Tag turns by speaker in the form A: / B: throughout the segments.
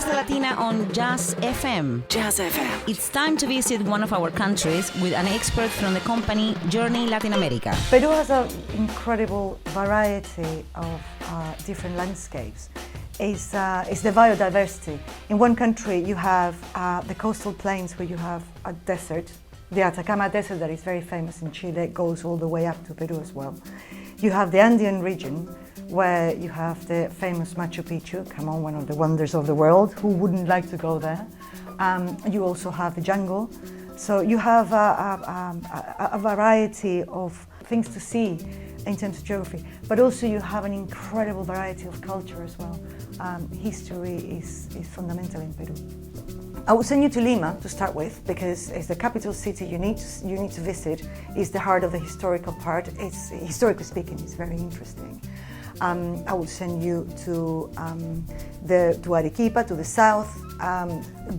A: Fiesta Latina on Jazz FM.
B: Jazz FM.
A: It's time to visit one of our countries with an expert from the company Journey Latin America.
C: Peru has an incredible variety of different landscapes. It's the biodiversity. In one country you have the coastal plains where you have a desert. The Atacama Desert that is very famous in Chile goes all the way up to Peru as well. You have the Andean region where you have the famous Machu Picchu, come on, one of the wonders of the world. Who wouldn't like to go there? You also have the jungle. So you have a variety of things to see in terms of geography, but also you have an incredible variety of culture as well. History is fundamental in Peru. I would send you to Lima to start with, because it's the capital city you need to visit. It's the heart of the historical part. It's, historically speaking, it's very interesting. I would send you to Arequipa, to the south,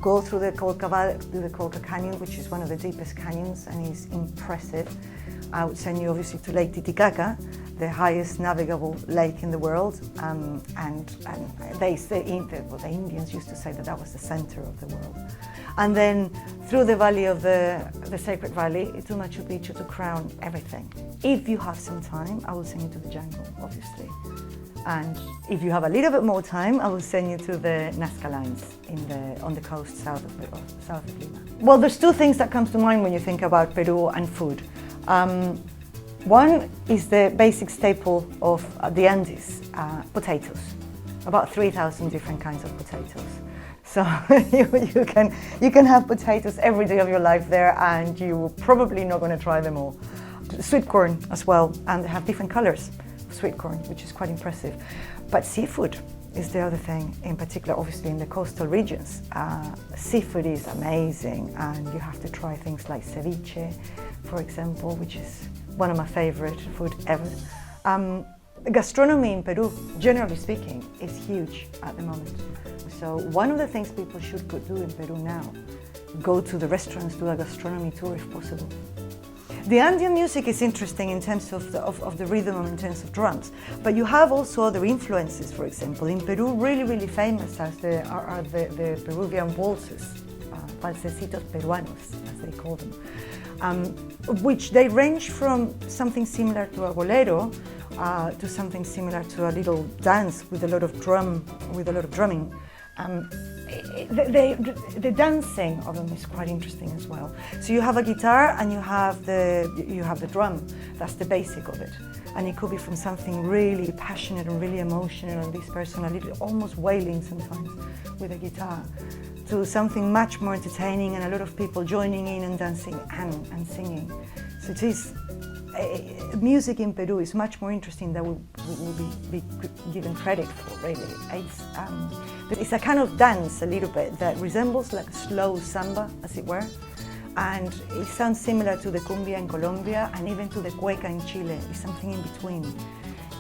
C: go through the Colca Canyon, which is one of the deepest canyons and is impressive. I would send you obviously to Lake Titicaca, the highest navigable lake in the world, and they say, the Indians used to say that was the center of the world. And then through the valley of the Sacred Valley to Machu Picchu to crown everything. If you have some time, I will send you to the jungle, obviously. And if you have a little bit more time, I will send you to the Nazca Lines on the coast south of Lima. Well, there's two things that comes to mind when you think about Peru and food. One is the basic staple of the Andes, potatoes. About 3,000 different kinds of potatoes. So you can have potatoes every day of your life there, and you're probably not going to try them all. Sweet corn as well, and they have different colors of sweet corn, which is quite impressive. But seafood is the other thing, in particular, obviously in the coastal regions. Seafood is amazing, and you have to try things like ceviche, for example, which is one of my favorite food ever. Gastronomy in Peru, generally speaking, is huge at the moment. So one of the things people should do in Peru now, go to the restaurants, do a gastronomy tour if possible. The Andean music is interesting in terms of the rhythm and in terms of drums, but you have also other influences. For example, in Peru, really famous are the Peruvian waltzes, valsecitos peruanos, as they call them, which they range from something similar to a bolero to something similar to a little dance with a lot of drumming. The dancing of them is quite interesting as well. So you have a guitar and you have the drum. That's the basic of it, and it could be from something really passionate and really emotional, and this person a little almost wailing sometimes with a guitar, to something much more entertaining and a lot of people joining in and dancing and singing. So it is. Music in Peru is much more interesting than will be given credit for, really. It's a kind of dance, a little bit, that resembles like a slow samba, as it were, and it sounds similar to the cumbia in Colombia and even to the cueca in Chile. It's something in between.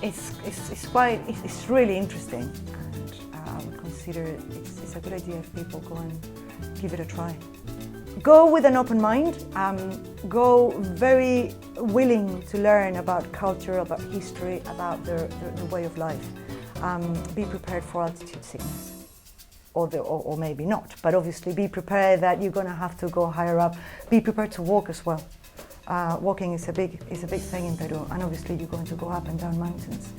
C: It's really interesting, and I would consider it's a good idea if people go and give it a try. Go with an open mind, go very willing to learn about culture, about history, about the way of life. Be prepared for altitude sickness, or maybe not, but obviously be prepared that you're going to have to go higher up. Be prepared to walk as well. Walking is a big thing in Peru, and obviously you're going to go up and down mountains.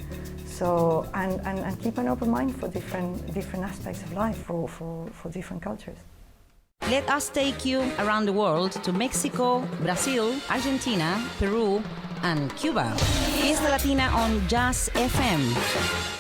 C: So, and keep an open mind for different aspects of life, for different cultures.
A: Let us take you around the world to Mexico, Brazil, Argentina, Peru, and Cuba. Fiesta Latina on Jazz FM.